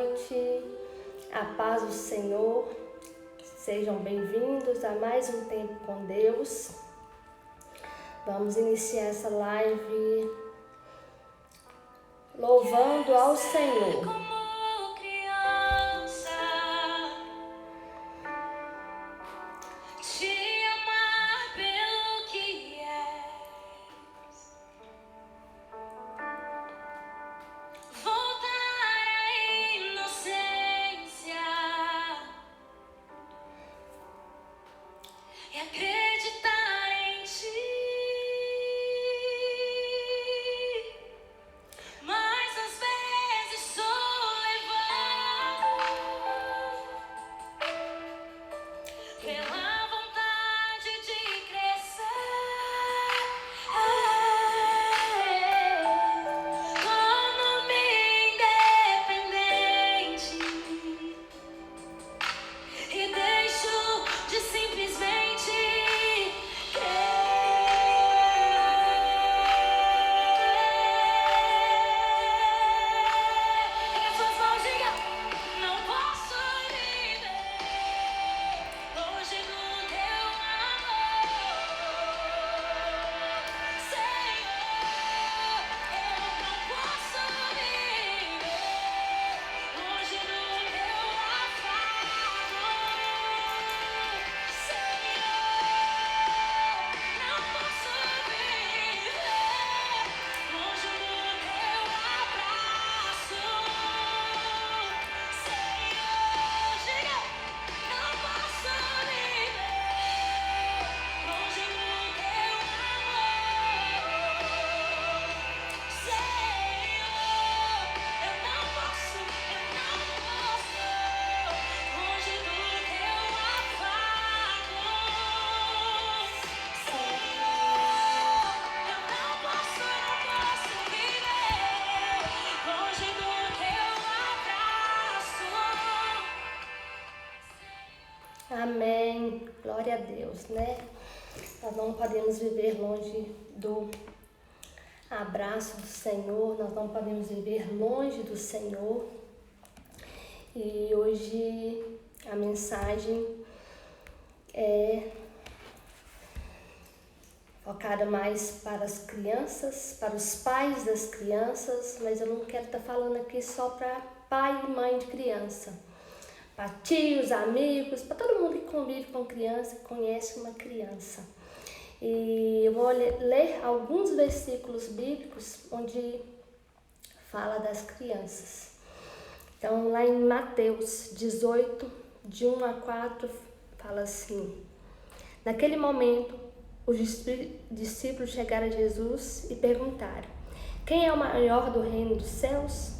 noite, a paz do Senhor, sejam bem-vindos a mais um tempo com Deus. Vamos iniciar essa live louvando ao Senhor. Amém, glória a Deus, né? Nós não podemos viver longe do abraço do Senhor, nós não podemos viver longe do Senhor. E hoje a mensagem é focada mais para as crianças, para os pais das crianças, mas eu não quero estar falando aqui só para pai e mãe de criança. Para tios, amigos, para todo mundo que convive com criança, conhece uma criança. E eu vou ler alguns versículos bíblicos onde fala das crianças. Então, lá em Mateus 18, de 1 a 4, fala assim: Naquele momento, os discípulos chegaram a Jesus e perguntaram: Quem é o maior do reino dos céus?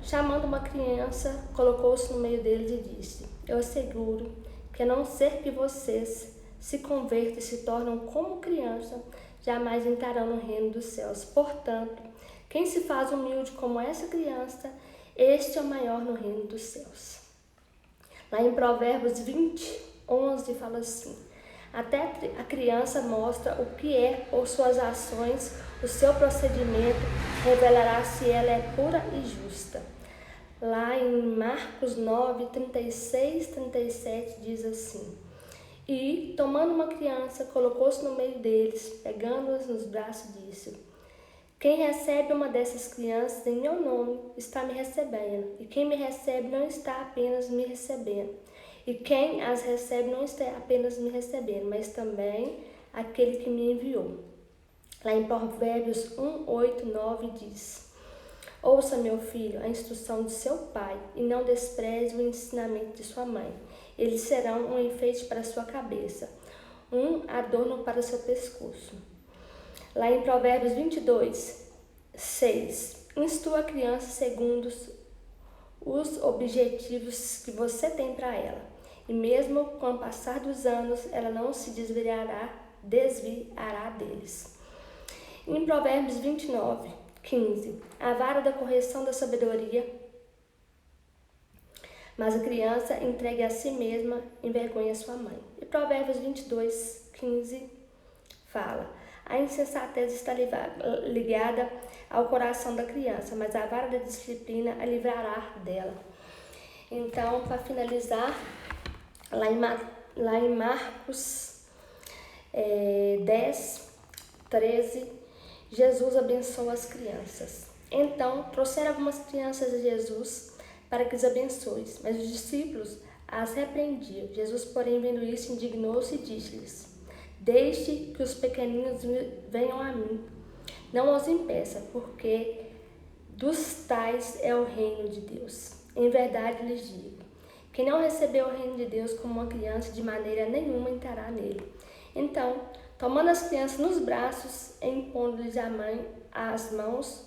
Chamando uma criança, colocou-se no meio deles e disse: Eu asseguro que, a não ser que vocês se convertam e se tornam como criança, jamais entrarão no reino dos céus. Portanto, quem se faz humilde como essa criança, este é o maior no reino dos céus. Lá em Provérbios 20, 11, fala assim: Até a criança mostra o que é por suas ações, o seu procedimento revelará se ela é pura e justa. Lá em Marcos 9, 36, 37 diz assim: E, tomando uma criança, colocou-se no meio deles, pegando-as nos braços, disse: Quem recebe uma dessas crianças em meu nome está me recebendo, e quem me recebe não está apenas me recebendo, e quem as recebe não está apenas me recebendo, mas também aquele que me enviou. Lá em Provérbios 1, 8, 9 diz: Ouça, meu filho, a instrução de seu pai, e não despreze o ensinamento de sua mãe. Eles serão um enfeite para sua cabeça, um adorno para seu pescoço. Lá em Provérbios 22, 6. Instrua a criança segundo os objetivos que você tem para ela, e mesmo com o passar dos anos, ela não se desviará deles. Em Provérbios 29, 15. A vara da correção da sabedoria, mas a criança entregue a si mesma envergonha sua mãe. E Provérbios 22, 15 fala: A insensatez está ligada ao coração da criança, mas a vara da disciplina a livrará dela. Então, para finalizar, lá em Marcos 10, 13, Jesus abençoa as crianças. Então, trouxeram algumas crianças a Jesus para que os abençoe, mas os discípulos as repreendiam. Jesus, porém, vendo isso, indignou-se e disse-lhes: Deixe que os pequeninos venham a mim, não os impeça, porque dos tais é o reino de Deus. Em verdade lhes digo, quem não recebeu o reino de Deus como uma criança, de maneira nenhuma entrará nele. Então, tomando as crianças nos braços e impondo-lhes as mãos,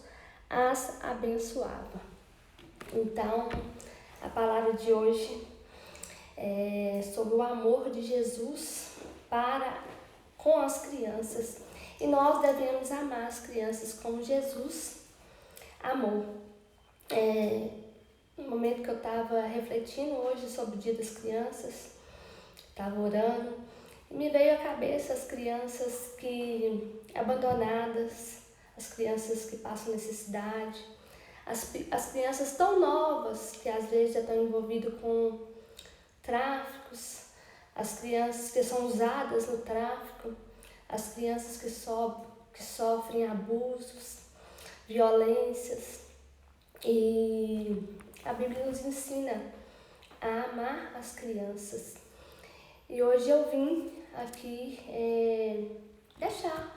as abençoava. Então, a palavra de hoje é sobre o amor de Jesus com as crianças. E nós devemos amar as crianças como Jesus amou. No momento que eu estava refletindo hoje sobre o Dia das Crianças, estava orando, e me veio à cabeça as crianças abandonadas, as crianças que passam necessidade, as crianças tão novas que às vezes já estão envolvidas com tráficos, as crianças que são usadas no tráfico, as crianças que sofrem abusos, violências. E a Bíblia nos ensina a amar as crianças. E hoje eu vim aqui deixar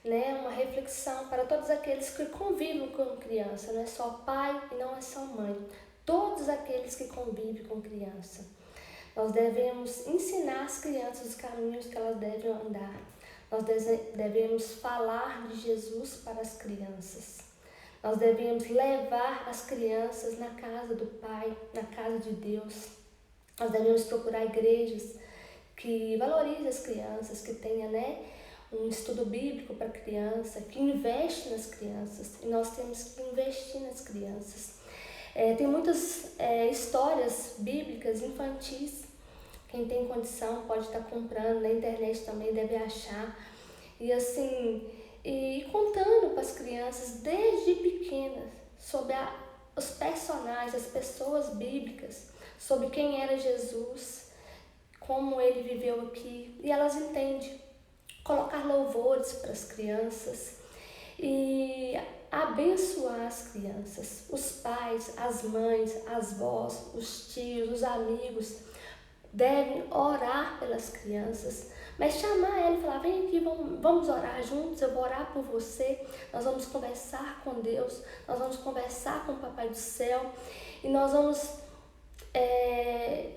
uma reflexão para todos aqueles que convivem com criança. Não é só pai e não é só mãe. Todos aqueles que convivem com criança. Nós devemos ensinar as crianças os caminhos que elas devem andar. Nós devemos falar de Jesus para as crianças. Nós devemos levar as crianças na casa do Pai, na casa de Deus. Nós devemos procurar igrejas que valorizem as crianças, que tenha um estudo bíblico para a criança, que investe nas crianças. E nós temos que investir nas crianças. Tem muitas histórias bíblicas infantis. Quem tem condição pode estar comprando, na internet também deve achar. E contando para as crianças desde pequenas sobre os personagens, as pessoas bíblicas, sobre quem era Jesus, como ele viveu aqui. E elas entendem. Colocar louvores para as crianças e abençoar as crianças. Os pais, as mães, as avós, os tios, os amigos devem orar pelas crianças, mas chamar ela e falar: vem aqui, vamos orar juntos, eu vou orar por você, nós vamos conversar com Deus, nós vamos conversar com o Papai do Céu e nós vamos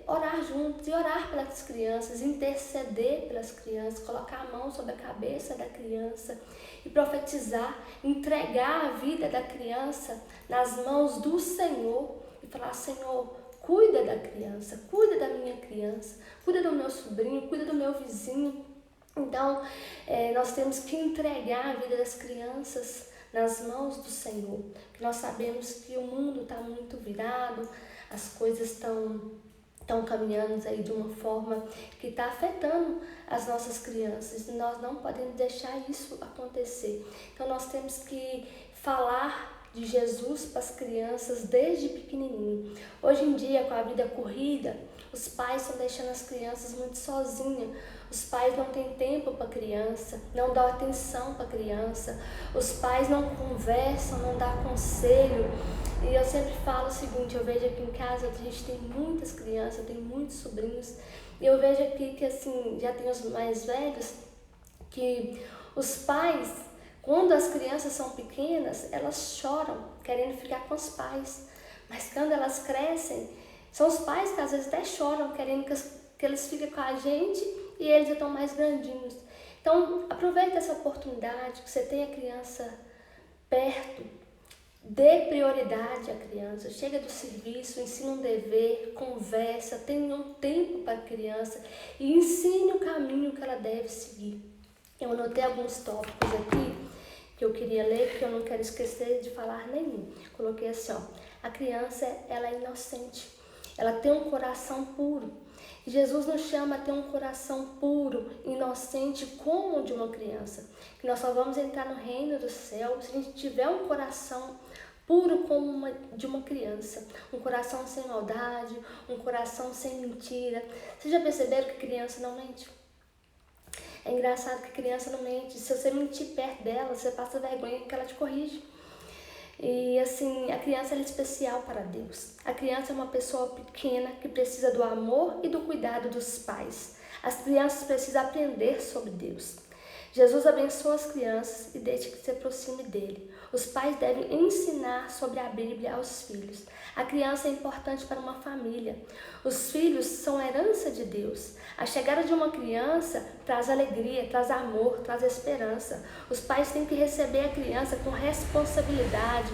orar juntos e orar pelas crianças, interceder pelas crianças, colocar a mão sobre a cabeça da criança e profetizar, entregar a vida da criança nas mãos do Senhor e falar: Senhor, cuida da criança, cuida da minha criança, cuida do meu sobrinho, cuida do meu vizinho. Então, nós temos que entregar a vida das crianças nas mãos do Senhor, porque nós sabemos que o mundo está muito virado, as coisas estão caminhando aí de uma forma que está afetando as nossas crianças e nós não podemos deixar isso acontecer. Então nós temos que falar de Jesus para as crianças desde pequenininho. Hoje em dia, com a vida corrida, os pais estão deixando as crianças muito sozinhas. Os pais não têm tempo para a criança, não dão atenção para a criança. Os pais não conversam, não dão conselho. E eu sempre falo o seguinte, eu vejo aqui em casa, a gente tem muitas crianças, tem muitos sobrinhos. E eu vejo aqui que assim, já tem os mais velhos, que os pais, quando as crianças são pequenas, elas choram, querendo ficar com os pais. Mas quando elas crescem, são os pais que às vezes até choram, querendo que eles fiquem com a gente e eles já estão mais grandinhos. Então, aproveita essa oportunidade, que você tem a criança perto, dê prioridade à criança, chega do serviço, ensina um dever, conversa, tenha um tempo para a criança e ensine o caminho que ela deve seguir. Eu anotei alguns tópicos aqui que eu queria ler, que eu não quero esquecer de falar nenhum. Coloquei assim, a criança, ela é inocente, ela tem um coração puro. Jesus nos chama a ter um coração puro, inocente. inocente como o de uma criança. Que nós só vamos entrar no reino do céu se a gente tiver um coração puro como de uma criança. Um coração sem maldade, um coração sem mentira. Vocês já perceberam que criança não mente? É engraçado que criança não mente. Se você mentir perto dela, você passa vergonha que ela te corrige. E assim, a criança é especial para Deus. A criança é uma pessoa pequena que precisa do amor e do cuidado dos pais. As crianças precisam aprender sobre Deus. Jesus abençoa as crianças e deixa que se aproxime dele. Os pais devem ensinar sobre a Bíblia aos filhos. A criança é importante para uma família. Os filhos são herança de Deus. A chegada de uma criança traz alegria, traz amor, traz esperança. Os pais têm que receber a criança com responsabilidade,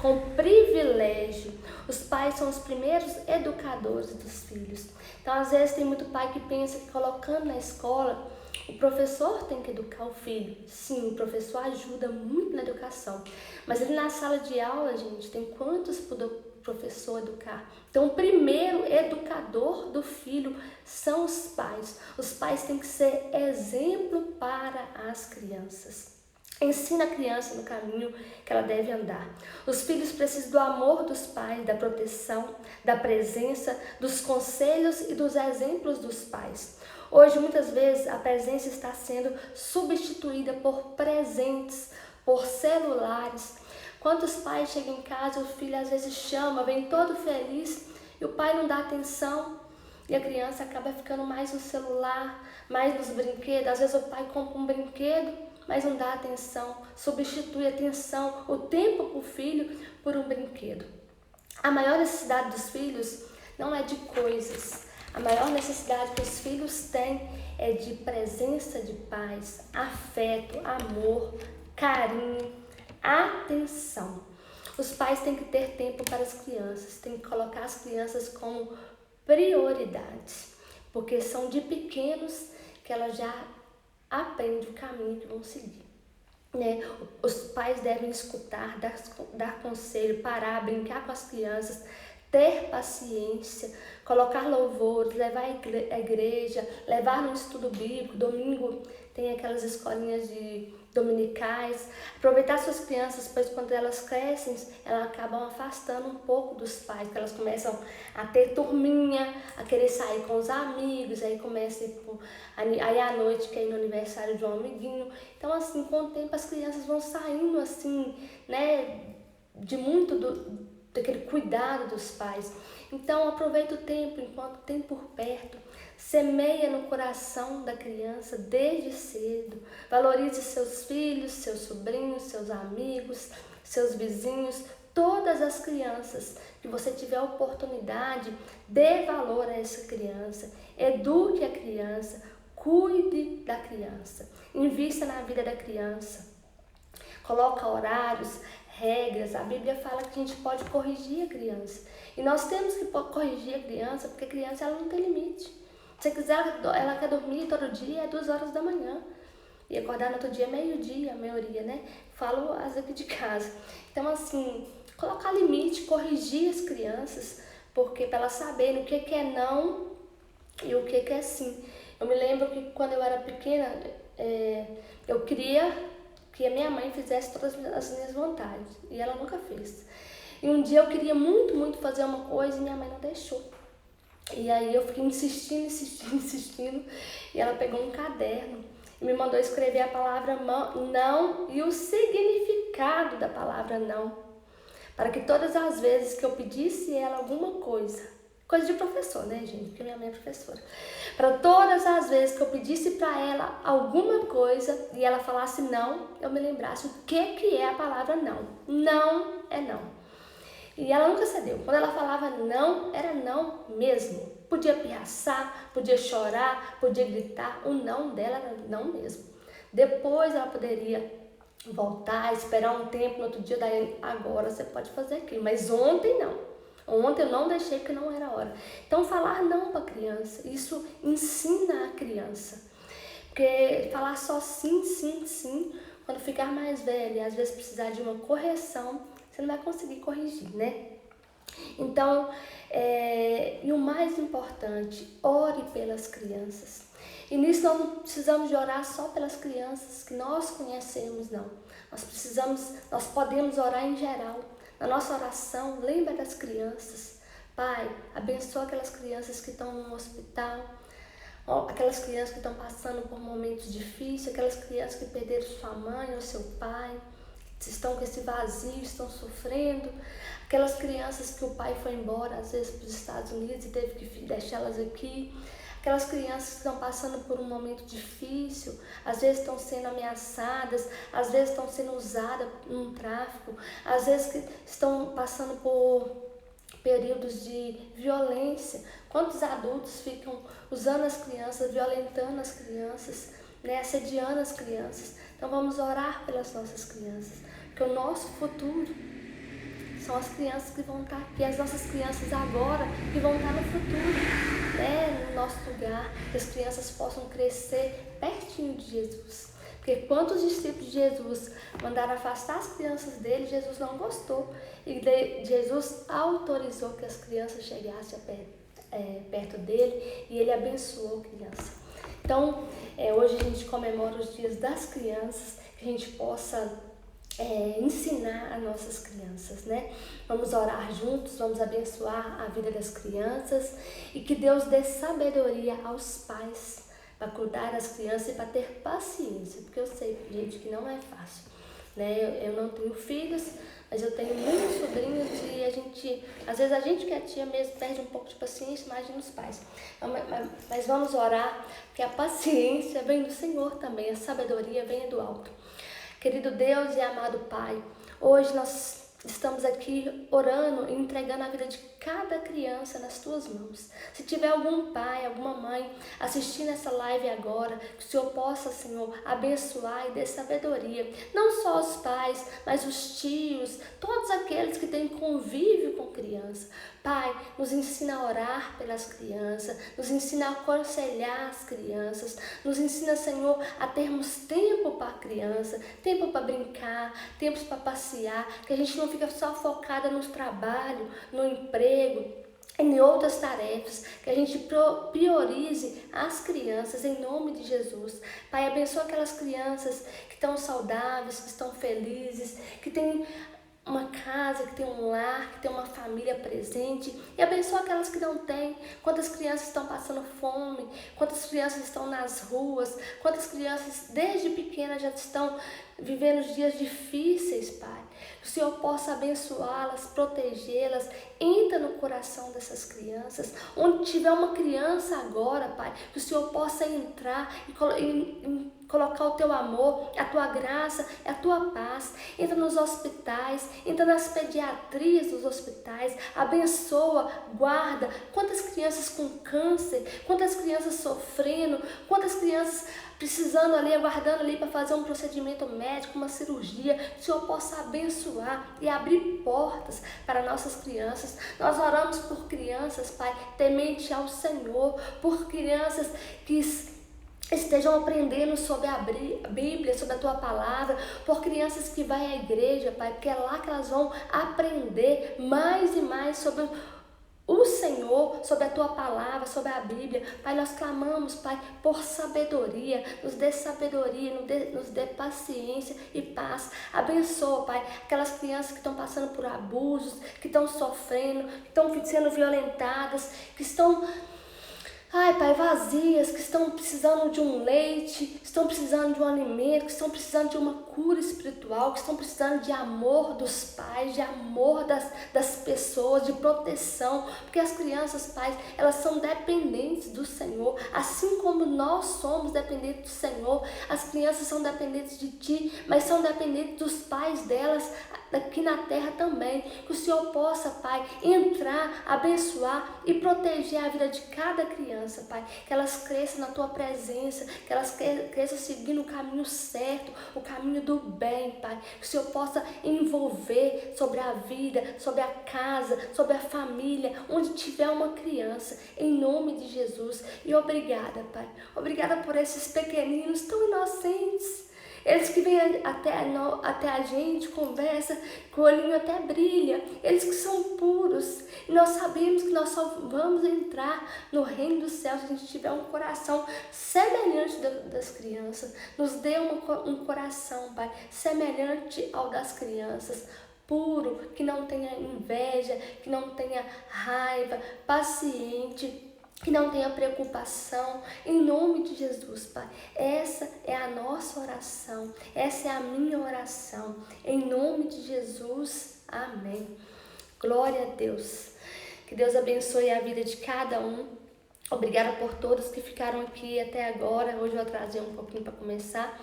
com privilégio. Os pais são os primeiros educadores dos filhos. Então, às vezes, tem muito pai que pensa que colocando na escola, o professor tem que educar o filho. Sim, o professor ajuda muito na educação. Mas ele na sala de aula, gente, tem quantos pro professor educar? Então, o primeiro educador do filho são os pais. Os pais têm que ser exemplo para as crianças. Ensina a criança no caminho que ela deve andar. Os filhos precisam do amor dos pais, da proteção, da presença, dos conselhos e dos exemplos dos pais. Hoje, muitas vezes, a presença está sendo substituída por presentes, por celulares. Quantos pais chegam em casa, o filho às vezes chama, vem todo feliz e o pai não dá atenção e a criança acaba ficando mais no celular, mais nos brinquedos. Às vezes o pai compra um brinquedo, mas não dá atenção, substitui a atenção, o tempo para o filho por um brinquedo. A maior necessidade dos filhos não é de coisas. A maior necessidade que os filhos têm é de presença de pais, afeto, amor, carinho, atenção. Os pais têm que ter tempo para as crianças, têm que colocar as crianças como prioridade, porque são de pequenos que elas já aprendem o caminho que vão seguir. Os pais devem escutar, dar conselho, parar, brincar com as crianças, ter paciência, colocar louvores, levar à igreja, levar no estudo bíblico. Domingo tem aquelas escolinhas de dominicais. Aproveitar suas crianças, pois quando elas crescem, elas acabam afastando um pouco dos pais, porque elas começam a ter turminha, a querer sair com os amigos, aí começa aí à noite quer ir no aniversário de um amiguinho. Então assim, com o tempo as crianças vão saindo assim, de muito daquele cuidado dos pais. Então aproveita o tempo enquanto tem por perto, semeia no coração da criança desde cedo, valorize seus filhos, seus sobrinhos, seus amigos, seus vizinhos, todas as crianças que você tiver a oportunidade, dê valor a essa criança, eduque a criança, cuide da criança, invista na vida da criança, coloca horários, regras. A Bíblia fala que a gente pode corrigir a criança. E nós temos que corrigir a criança, porque a criança ela não tem limite. Se quiser, ela quer dormir todo dia, é 2 horas da manhã. E acordar no outro dia, meio-dia, a maioria, né? Falo as aqui de casa. Então, assim, colocar limite, corrigir as crianças, porque para elas saberem o que é não e o que é sim. Eu me lembro que quando eu era pequena, eu queria que a minha mãe fizesse todas as minhas vontades, e ela nunca fez. E um dia eu queria muito, muito fazer uma coisa e minha mãe não deixou. E aí eu fiquei insistindo, e ela pegou um caderno e me mandou escrever a palavra não e o significado da palavra não, para que todas as vezes que eu pedisse ela alguma coisa de professor, né, gente? Porque minha mãe é professora. Para todas as vezes que eu pedisse para ela alguma coisa e ela falasse não, eu me lembrasse o que é a palavra não. Não é não. E ela nunca cedeu. Quando ela falava não, era não mesmo. Podia pirraçar, podia chorar, podia gritar. O não dela era não mesmo. Depois ela poderia voltar, esperar um tempo, no outro dia, daí agora você pode fazer aquilo. Mas ontem não. Ontem eu não deixei porque não era hora. Então, falar não para a criança, isso ensina a criança. Porque falar só sim, sim, sim, quando ficar mais velha e às vezes precisar de uma correção, você não vai conseguir corrigir, né? Então, e o mais importante, ore pelas crianças. E nisso nós não precisamos de orar só pelas crianças que nós conhecemos, não. Nós podemos orar em geral. Na nossa oração, lembra das crianças. Pai, abençoa aquelas crianças que estão no hospital, aquelas crianças que estão passando por momentos difíceis, aquelas crianças que perderam sua mãe ou seu pai, que estão com esse vazio, estão sofrendo, aquelas crianças que o pai foi embora, às vezes para os Estados Unidos e teve que deixá-las aqui, aquelas crianças que estão passando por um momento difícil, às vezes estão sendo ameaçadas, às vezes estão sendo usadas num tráfico, às vezes que estão passando por períodos de violência. Quantos adultos ficam usando as crianças, violentando as crianças, né, assediando as crianças? Então vamos orar pelas nossas crianças, porque o nosso futuro são as crianças que vão estar aqui, as nossas crianças agora que vão estar no futuro, né, no nosso lugar, que as crianças possam crescer pertinho de Jesus. Porque quando os discípulos de Jesus mandaram afastar as crianças dele, Jesus não gostou. E Jesus autorizou que as crianças chegassem perto dele e ele abençoou a criança. Então, hoje a gente comemora os dias das crianças, que a gente possa ensinar as nossas crianças, né? Vamos orar juntos, vamos abençoar a vida das crianças e que Deus dê sabedoria aos pais para cuidar das crianças e para ter paciência, porque eu sei, gente, que não é fácil, né? Eu não tenho filhos, mas eu tenho muitos sobrinhos e às vezes a gente que é tia mesmo perde um pouco de paciência, imagina os pais. Mas vamos orar, que a paciência vem do Senhor também, a sabedoria vem do alto. Querido Deus e amado Pai, hoje nós estamos aqui orando e entregando a vida de cada criança nas tuas mãos. Se tiver algum pai, alguma mãe assistindo essa live agora, que o Senhor possa, Senhor, abençoar e dar sabedoria. Não só os pais, mas os tios, todos aqueles que têm convívio com criança. Pai, nos ensina a orar pelas crianças, nos ensina a aconselhar as crianças, nos ensina, Senhor, a termos tempo para a criança, tempo para brincar, tempos para passear, que a gente não fica só focada no trabalho, no emprego, em outras tarefas, que a gente priorize as crianças em nome de Jesus. Pai, abençoa aquelas crianças que estão saudáveis, que estão felizes, que têm uma casa, que tem um lar, que tem uma família presente, e abençoa aquelas que não têm. Quantas crianças estão passando fome, quantas crianças estão nas ruas, quantas crianças desde pequenas já estão vivendo dias difíceis, Pai. Que o Senhor possa abençoá-las, protegê-las. Entra no coração dessas crianças. Onde tiver uma criança agora, Pai, que o Senhor possa entrar e colocar o teu amor, a tua graça, a tua paz. Entra nos hospitais, entra nas pediatrias dos hospitais, abençoa, guarda. Quantas crianças com câncer, quantas crianças sofrendo, quantas crianças precisando ali, aguardando ali para fazer um procedimento médico, uma cirurgia. Que o Senhor possa abençoar e abrir portas para nossas crianças. Nós oramos por crianças, Pai, temente ao Senhor, por crianças que estejam aprendendo sobre a Bíblia, sobre a Tua Palavra, por crianças que vão à igreja, Pai, porque é lá que elas vão aprender mais e mais sobre o Senhor, sobre a Tua Palavra, sobre a Bíblia. Pai, nós clamamos, Pai, por sabedoria, nos dê paciência e paz. Abençoa, Pai, aquelas crianças que estão passando por abusos, que estão sofrendo, que estão sendo violentadas, que estão Pai, vazias, que estão precisando de um leite, estão precisando de um alimento, que estão precisando de uma cura espiritual, que estão precisando de amor dos pais, de amor das pessoas, de proteção, porque as crianças, pais, elas são dependentes do Senhor, assim como nós somos dependentes do Senhor. As crianças são dependentes de Ti, mas são dependentes dos pais delas aqui na terra também. Que o Senhor possa, Pai, entrar, abençoar e proteger a vida de cada criança, Pai, que elas cresçam na Tua presença, que elas cresçam seguindo o caminho certo, o caminho do bem, Pai, que o Senhor possa envolver sobre a vida, sobre a casa, sobre a família, onde tiver uma criança, em nome de Jesus. E obrigada, Pai, obrigada por esses pequeninos tão inocentes, Eles que vêm até a gente, conversa, que o olhinho até brilha. Eles que são puros. E nós sabemos que nós só vamos entrar no reino dos céus se a gente tiver um coração semelhante das crianças. Nos dê um coração, Pai, semelhante ao das crianças. Puro, que não tenha inveja, que não tenha raiva, paciente, que não tenha preocupação, em nome de Jesus, Pai. Essa é a nossa oração, essa é a minha oração, em nome de Jesus, amém. Glória a Deus. Que Deus abençoe a vida de cada um. Obrigada por todos que ficaram aqui até agora. Hoje eu atrasei um pouquinho para começar,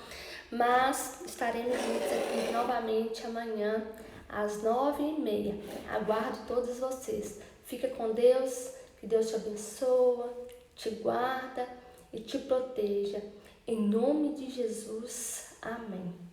mas estaremos juntos aqui novamente amanhã às 9h30. Aguardo todos vocês. Fica com Deus. Que Deus te abençoa, te guarda e te proteja. Em nome de Jesus, amém.